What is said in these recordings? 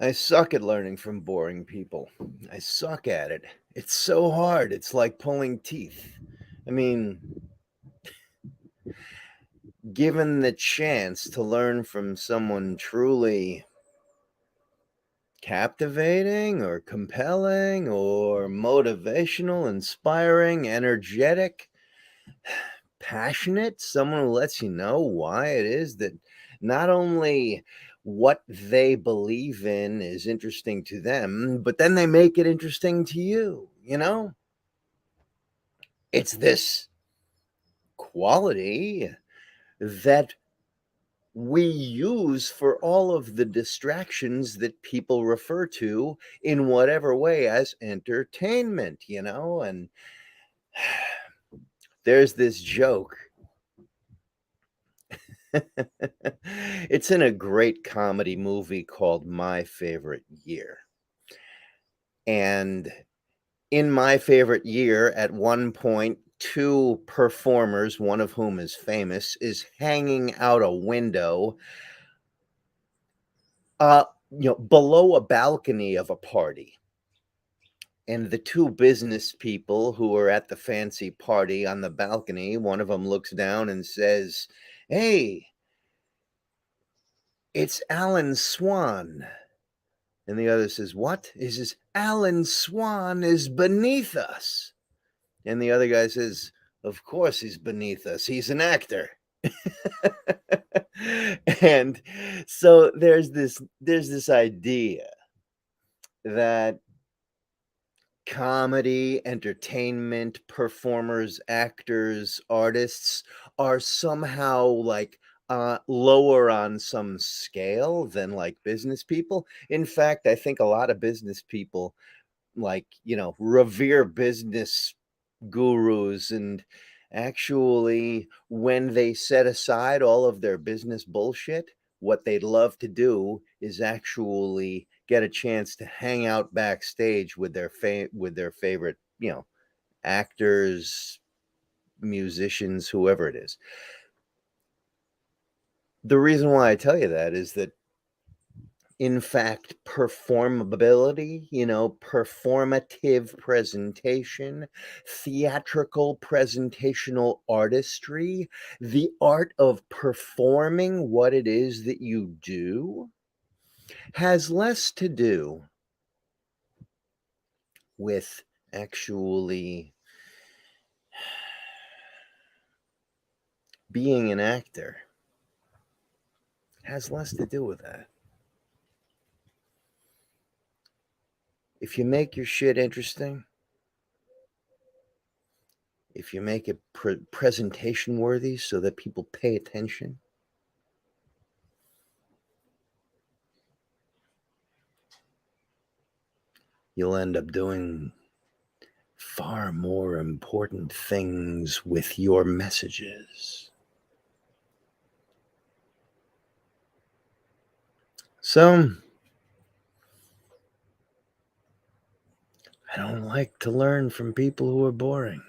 I suck at learning from boring people. I suck at it. It's so hard. It's like pulling teeth. I mean, given the chance to learn from someone truly captivating or compelling or motivational, inspiring, energetic, passionate, someone who lets you know why it is that not only what they believe in is interesting to them, but then they make it interesting to you, you know? It's this quality that we use for all of the distractions that people refer to in whatever way as entertainment, you know? And there's this joke. It's in a great comedy movie called My Favorite Year. And in My Favorite Year, at one point, two performers, one of whom is famous, is hanging out a window, below a balcony of a party. And the two business people who are at the fancy party on the balcony, one of them looks down and says, "Hey, it's Alan Swan." And the other says, "What?" He says, "Alan Swan is beneath us." And the other guy says, "Of course he's beneath us. He's an actor." And so there's this idea that comedy, entertainment, performers, actors, artists are somehow like lower on some scale than like business people. In fact, I think a lot of business people like, revere business gurus, and actually when they set aside all of their business bullshit, what they'd love to do is actually get a chance to hang out backstage with their favorite, actors, musicians, whoever it is. The reason why I tell you that is that, in fact, performability, performative presentation, theatrical presentational artistry, the art of performing what it is that you do has less to do with actually being an actor. Has less to do with that. If you make your shit interesting, if you make it presentation worthy so that people pay attention, you'll end up doing far more important things with your messages. So, I don't like to learn from people who are boring.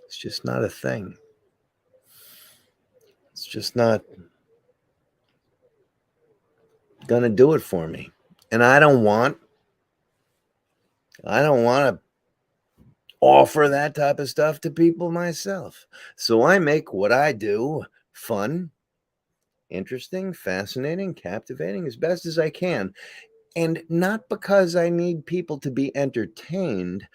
It's just not a thing. It's just not gonna do it for me. And I don't want to offer that type of stuff to people myself. So I make what I do fun, interesting, fascinating, captivating as best as I can. And not because I need people to be entertained.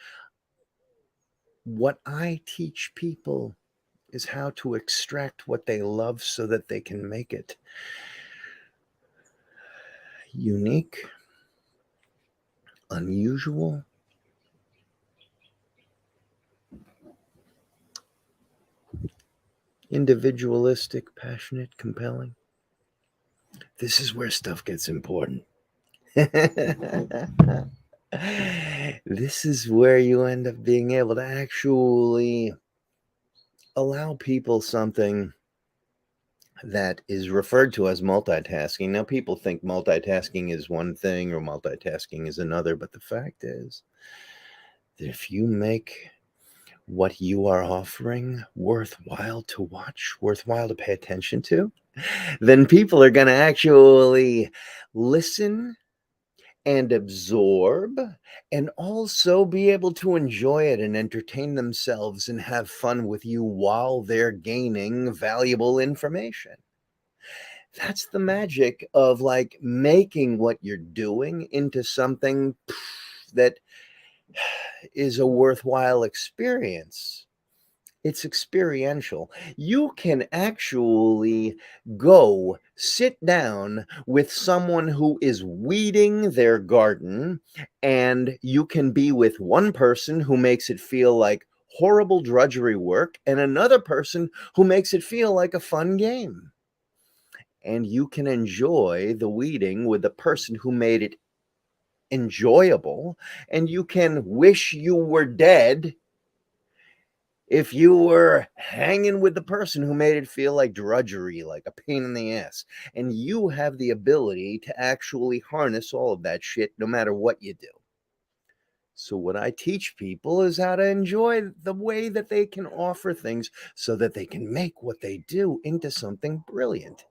What I teach people is how to extract what they love so that they can make it unique, unusual, individualistic, passionate, compelling. This is where stuff gets important. This is where you end up being able to actually allow people something that is referred to as multitasking. Now, people think multitasking is one thing or multitasking is another, but the fact is that if you make what you are offering worthwhile to watch, worthwhile to pay attention to, then people are going to actually listen and absorb and also be able to enjoy it and entertain themselves and have fun with you while they're gaining valuable information. That's the magic of like making what you're doing into something that is a worthwhile experience. It's experiential. You can actually go sit down with someone who is weeding their garden, and you can be with one person who makes it feel like horrible drudgery work and another person who makes it feel like a fun game. And you can enjoy the weeding with the person who made it enjoyable, and you can wish you were dead if you were hanging with the person who made it feel like drudgery, like a pain in the ass. And you have the ability to actually harness all of that shit no matter what you do. So what I teach people is how to enjoy the way that they can offer things so that they can make what they do into something brilliant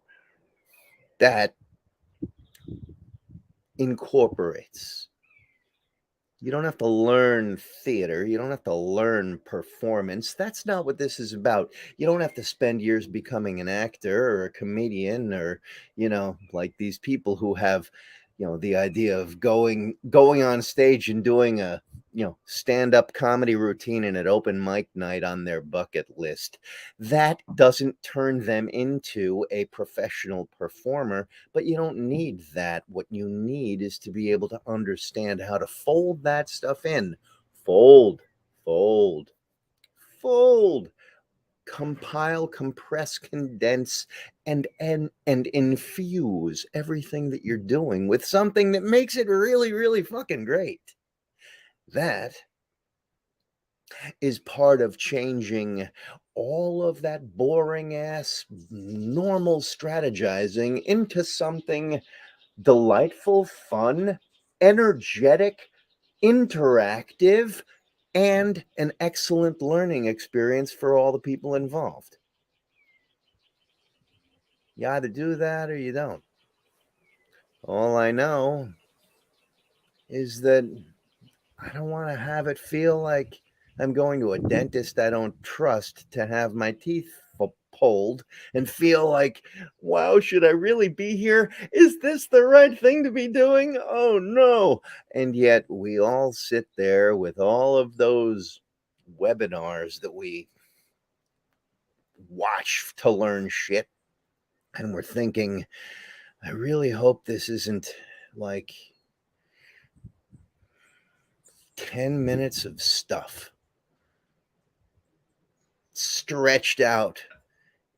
that incorporates. You don't have to learn theater. You don't have to learn performance. That's not what this is about. You don't have to spend years becoming an actor or a comedian or, like these people who have, the idea of going on stage and doing a, stand-up comedy routine and an open mic night on their bucket list. That doesn't turn them into a professional performer, but you don't need that. What you need is to be able to understand how to fold that stuff in. Fold, fold, fold, compile, compress, condense, and infuse everything that you're doing with something that makes it really, really fucking great. That is part of changing all of that boring ass normal strategizing into something delightful, fun, energetic, interactive, and an excellent learning experience for all the people involved. You either do that or you don't. All I know is that I don't want to have it feel like I'm going to a dentist I don't trust to have my teeth pulled and feel like, wow, should I really be here? Is this the right thing to be doing? Oh no. And yet we all sit there with all of those webinars that we watch to learn shit. And we're thinking, I really hope this isn't like 10 minutes of stuff stretched out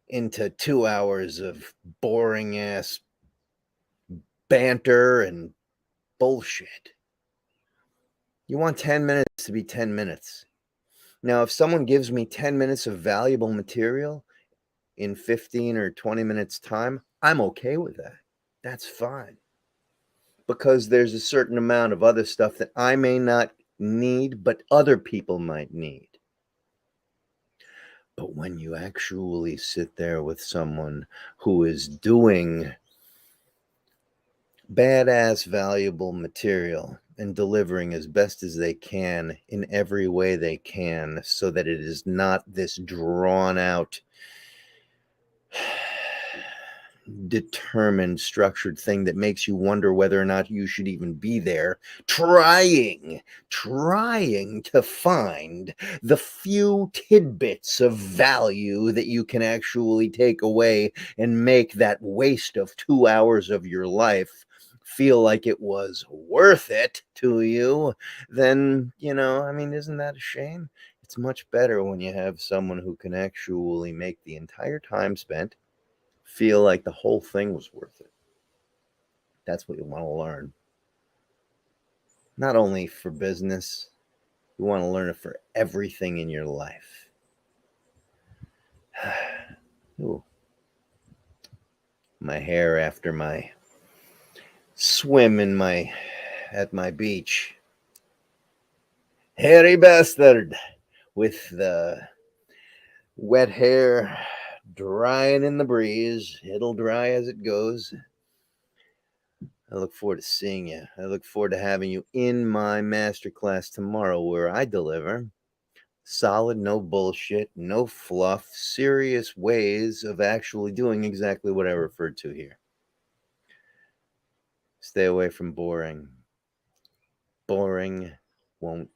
into 2 hours of boring ass banter and bullshit. You want 10 minutes to be 10 minutes. Now, if someone gives me 10 minutes of valuable material in 15 or 20 minutes time, I'm okay with that. That's fine. Because there's a certain amount of other stuff that I may not need, but other people might need. But when you actually sit there with someone who is doing badass, valuable material and delivering as best as they can in every way they can so that it is not this drawn out, determined, structured thing that makes you wonder whether or not you should even be there, trying to find the few tidbits of value that you can actually take away and make that waste of 2 hours of your life feel like it was worth it to you. Then, isn't that a shame? It's much better when you have someone who can actually make the entire time spent feel like the whole thing was worth it. That's what you want to learn. Not only for business, you want to learn it for everything in your life. Ooh. My hair after my swim at my beach. Hairy bastard. with the wet hair drying in the breeze. It'll dry as it goes. I look forward to seeing you. I look forward to having you in my masterclass tomorrow, where I deliver solid, no bullshit, no fluff, serious ways of actually doing exactly what I referred to here. Stay away from boring. Boring won't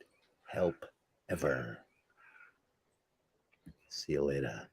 help ever. See you later.